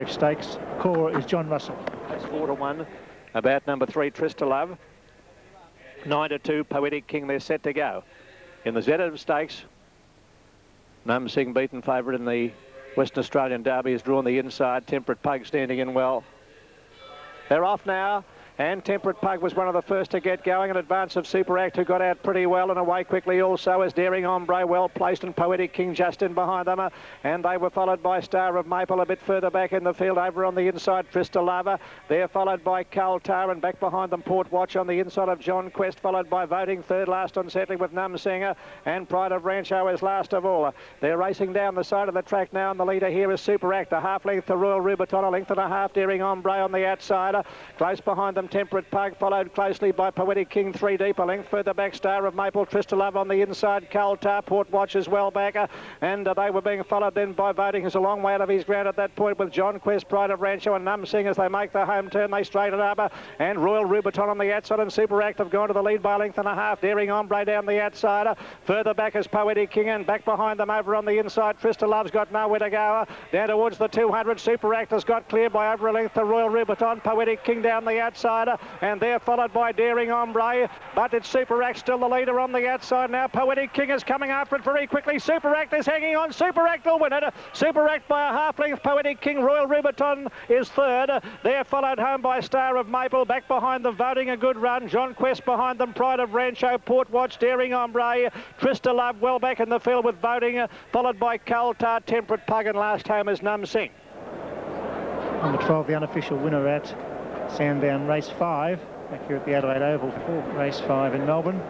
Stakes. Caller is John Russell. That's 4-1. About number 3, Trista Love. 9-2, Poetic King. They're set to go. In the Zedative Stakes, Nam Sing, beaten favourite in the Western Australian Derby, has drawn the inside. Temperate Pug standing in well. They're off now. And Temperate Pug was one of the first to get going in advance of Super Act, who got out pretty well and away quickly also as Daring Ombre well placed and Poetic King just in behind them. And they were followed by Star of Maple a bit further back in the field over on the inside, Trista Lava. They're followed by Kaltar and back behind them Port Watch on the inside of John Quest, followed by Voting third last on settling with Num Singer, and Pride of Rancho is last of all. They're racing down the side of the track now, and the leader here is Super Act, a half length to Royal Rubiton, a length and a half Daring Ombre on the outside. Close behind them Temperate Pug, followed closely by Poetic King, 3 deep, a length further back Star of Maple, Trista Love on the inside, Kaltar, Port Watch as well back, and they were being followed then by Voting, who's a long way out of his ground at that point with John Quest, Pride of Rancho and Num Sing as they make the home turn. They straighten up, and Royal Rubiton on the outside and Super Act have gone to the lead by a length and a half. Daring Ombre down the outside, further back is Poetic King, and back behind them over on the inside Trista Love's got nowhere to go. Down towards the 200, Super Act has got clear by over a length to Royal Rubiton. Poetic King down the outside, and they're followed by Daring Ombre, but it's Super Act still the leader on the outside now. Poetic King is coming after it very quickly. Super Act is hanging on. Super Act will win it. Super Act by a half length. Poetic King, Royal Rubiton is third. They're followed home by Star of Maple. Back behind them, Voting a good run. John Quest behind them. Pride of Rancho, Port Watch, Daring Ombre, Trista Love well back in the field with Voting, followed by Kaltar, Temperate Pug, and last home is Num Sing. Number 12, the unofficial winner at Sandown Race 5. Back here at the Adelaide Oval for Race 5 in Melbourne.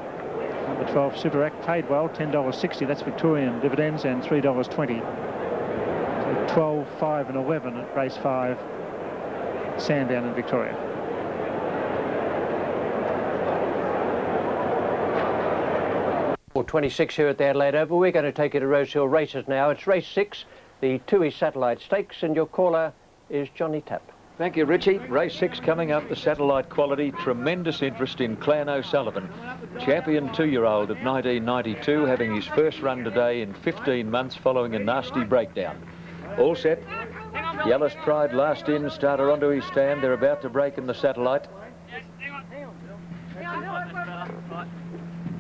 Number 12, Super Act, paid well, $10.60. That's Victorian dividends, and $3.20. So 12, 5 and 11 at Race 5, Sandown in Victoria. Or 26 here at the Adelaide Oval. We're going to take you to Rosehill Races now. It's Race 6, the Toohey Satellite Stakes, and your caller is Johnny Tapp. Thank you, Richie. Race 6 coming up, the Satellite Quality. Tremendous interest in Clan O'Sullivan. Champion 2-year-old of 1992, having his first run today in 15 months following a nasty breakdown. All set. Yellow's Pride last in, starter onto his stand. They're about to break in the Satellite.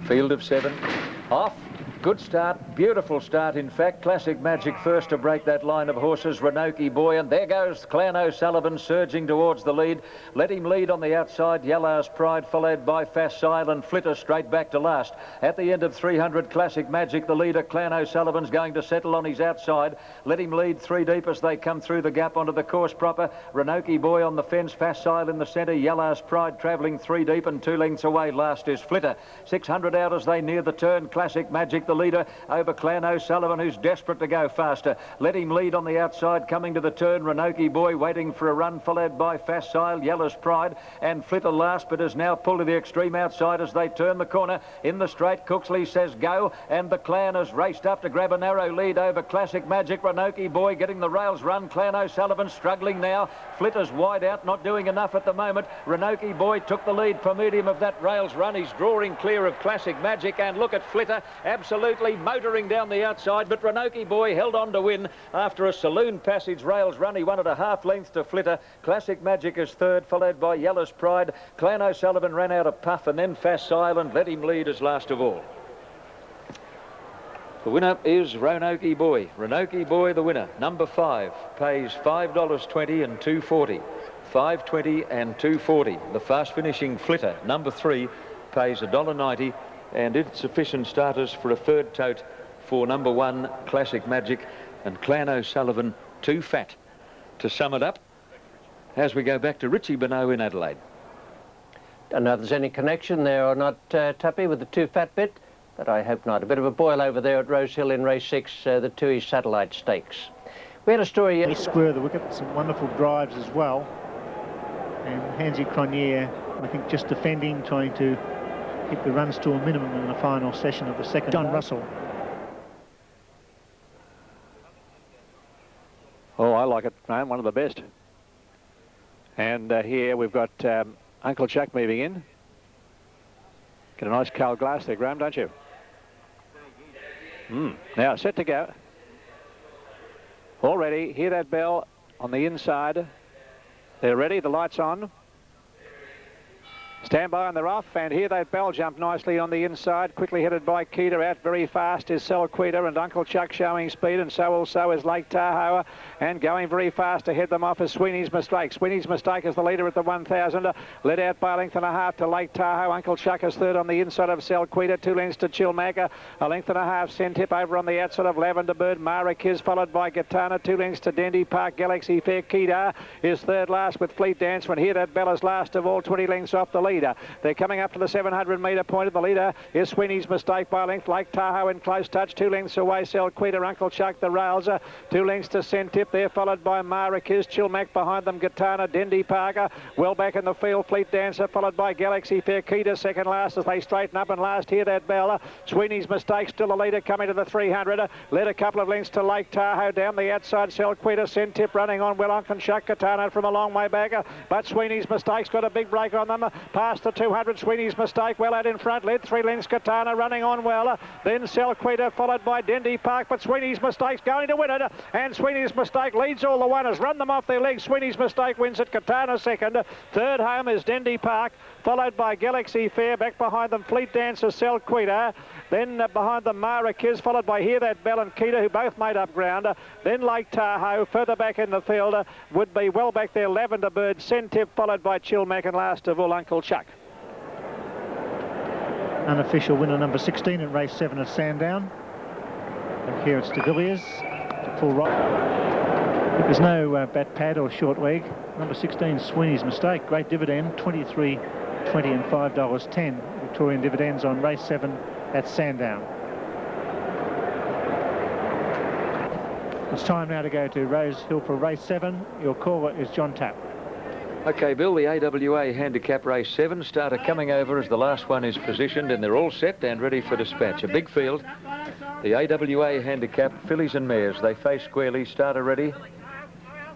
Field of 7. Off. Good start, beautiful start in fact. Classic Magic first to break that line of horses. Renoki Boy, and there goes Clan O'Sullivan surging towards the lead. Let him lead on the outside. Yellow's Pride followed by Facile and Flitter straight back to last. At the end of 300, Classic Magic, the leader. Clan O'Sullivan's going to settle on his outside. Let him lead 3 deep as they come through the gap onto the course proper. Renoki Boy on the fence, Facile in the centre. Yellow's Pride travelling 3 deep and 2 lengths away. Last is Flitter. 600 out as they near the turn. Classic Magic, the leader, over Clan O'Sullivan, who's desperate to go faster. Let him lead on the outside, coming to the turn. Renoki Boy waiting for a run, followed by Facile, Yellow's Pride, and Flitter last, but is now pulled to the extreme outside as they turn the corner. In the straight, Cooksley says go, and the Clan has raced up to grab a narrow lead over Classic Magic. Renoki Boy getting the rails run. Clan O'Sullivan struggling now. Flitter's wide out, not doing enough at the moment. Renoki Boy took the lead for medium of that rails run. He's drawing clear of Classic Magic, and look at Flitter, absolutely motoring down the outside, but Renoki Boy held on to win after a saloon passage rails run. He won at a half length to Flitter. Classic Magic is third, followed by Yellow's Pride. Clan O'Sullivan ran out of puff, and then Facile and let him lead as last of all. The winner is Renoki Boy. Renoki Boy, the winner. Number 5 pays $5.20 and $2.40. $5.20 and $2.40. The fast finishing Flitter, number 3, pays $1.90. And insufficient starters for a third tote for number 1, Classic Magic, and Clan O'Sullivan, too fat. To sum it up, as we go back to Richie Benoit in Adelaide. Don't know if there's any connection there or not, Tuppy, with the too fat bit, but I hope not. A bit of a boil over there at Rosehill in Race 6, the Toohey Satellite Stakes. We had a story... They square the wicket, some wonderful drives as well. And Hansi Cronje, I think, just defending, trying to keep the runs to a minimum in the final session of the second. John Russell. Oh, I like it, man. One of the best. And here we've got Uncle Chuck moving in. Get a nice cold glass there, Graham, don't you? Now, set to go. All ready. Hear that bell. on the inside. They're ready, the light's on. Stand by and they're off, and here that bell jump nicely on the inside, quickly headed by Keita. Out very fast is Selquita, and Uncle Chuck showing speed, and so also is Lake Tahoe, and going very fast to head them off is Sweeney's Mistake. Sweeney's Mistake is the leader at the 1,000, led out by a length and a half to Lake Tahoe. Uncle Chuck is third on the inside of Selquita, 2 lengths to Chilmaker, a length and a half Sentip over on the outside of Lavender Bird. Marakiz followed by Gitana, 2 lengths to Dendy Park. Galaxy Fair Keita is third last with Fleet Dance, when here that bell is last of all, 20 lengths off the leader. They're coming up to the 700 metre point. The leader is Sweeney's Mistake by a length. Lake Tahoe in close touch, 2 lengths away. Selquita, Uncle Chuck, the rails, 2 lengths to Sentip. They're followed by Marakiz, Chilmac behind them, Gitana, Dendy Parker, well back in the field. Fleet Dancer followed by Galaxy Fair Keita, second last as they straighten up, and last here that bell. Sweeney's Mistake still the leader coming to the 300. Led a couple of lengths to Lake Tahoe down the outside. Selquita, Sentip running on well. Uncle Chuck, Gitana from a long way back, but Sweeney's Mistake's got a big break on them. Past the 200, Sweeney's Mistake well out in front, led 3 lengths. Gitana running on well, then Selquita followed by Dendy Park, but Sweeney's Mistake's going to win it, and Sweeney's Mistake leads all the runners, run them off their legs. Sweeney's Mistake wins it, Gitana second, third home is Dendy Park, followed by Galaxy Fair, back behind them Fleet Dancer, Selquita, then behind them Marakiz, followed by Hear That Bell and Keita, who both made up ground, then Lake Tahoe, further back in the field would be well back there Lavender Bird, Sentip, followed by Chilmac, and last of all Uncle Chuck. Unofficial winner number 16 in race 7 at Sandown. And here it's de Villiers to full right. There's no bat pad or short leg. Number 16, Sweeney's Mistake, great dividend, 23.20 and $5.10. Victorian dividends on race 7 at Sandown. It's time now to go to Rose Hill for race 7. Your caller is John Tapp. OK, Bill, the AWA Handicap Race 7 starter coming over as the last one is positioned, and they're all set and ready for dispatch. A big field. The AWA Handicap fillies and mares. They face squarely. Starter ready.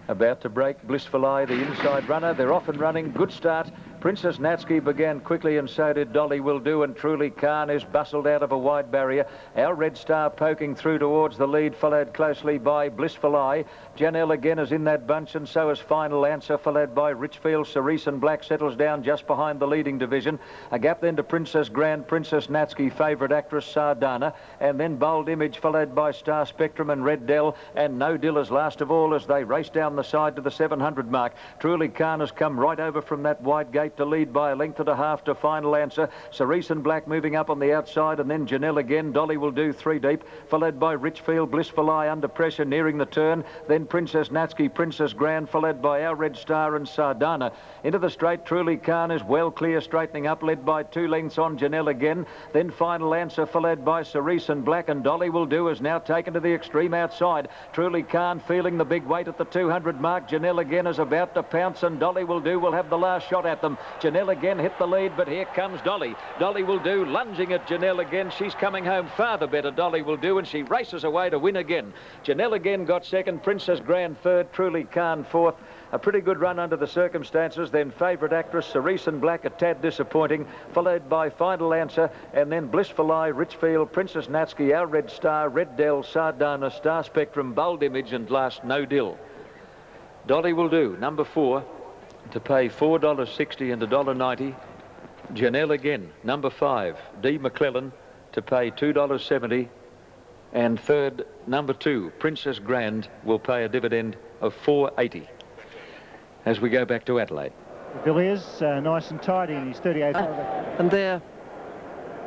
About to break. Blissful Eye, the inside runner. They're off and running. Good start. Princess Natsky began quickly, and so did Dolly Will Do, and Truly Khan is bustled out of a wide barrier. Our Red Star poking through towards the lead, followed closely by Blissful Eye. Janelle again is in that bunch, and so is Final Answer, followed by Richfield. Cerise and Black settles down just behind the leading division. A gap then to Princess Grand, Princess Natsky, favourite actress Sardana, and then Bold Image, followed by Star Spectrum and Red Dell, and No Dillers last of all as they race down the side to the 700 mark. Truly Khan has come right over from that wide gate to lead by a length and a half to Final Answer. Cerise and Black moving up on the outside, and then Janelle again. Dolly Will Do 3 deep, followed by Richfield. Blissful Eye under pressure nearing the turn, then Princess Natsky, Princess Grand, followed by Our Red Star and Sardana. Into the straight, Truly Khan is well clear, straightening up, led by 2 lengths on Janelle again, then Final Answer, followed by Cerise and Black, and Dolly Will Do is now taken to the extreme outside. Truly Khan feeling the big weight at the 200 mark. Janelle again is about to pounce, and Dolly Will Do will have the last shot at them. Janelle again hit the lead, but here comes Dolly. Dolly Will Do lunging at Janelle again. She's coming home far the better, Dolly Will Do, and she races away to win again. Janelle again got second, Princess Grand third, Truly Khan fourth. A pretty good run under the circumstances. Then favourite actress Cerise and Black, a tad disappointing, followed by Final Answer, and then Blissful Eye, Richfield, Princess Natsky, Our Red Star, Red Dell, Sardana, Star Spectrum, Bold Image, and last No Dill. Dolly Will Do, number 4, to pay $4.60 and $1.90. Janelle again, number 5, D. McClellan, to pay $2.70. And third, number 2, Princess Grand, will pay a dividend of $4.80. As we go back to Adelaide. Villiers, nice and tidy in his 38th. And there,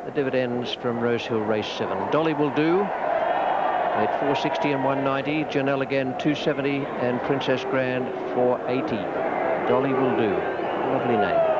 the dividends from Rose Hill Race 7. Dolly Will Do, paid $4.60 and $1.90. Janelle again, $2.70, and Princess Grand, $4.80. Dolly Will Do, lovely name.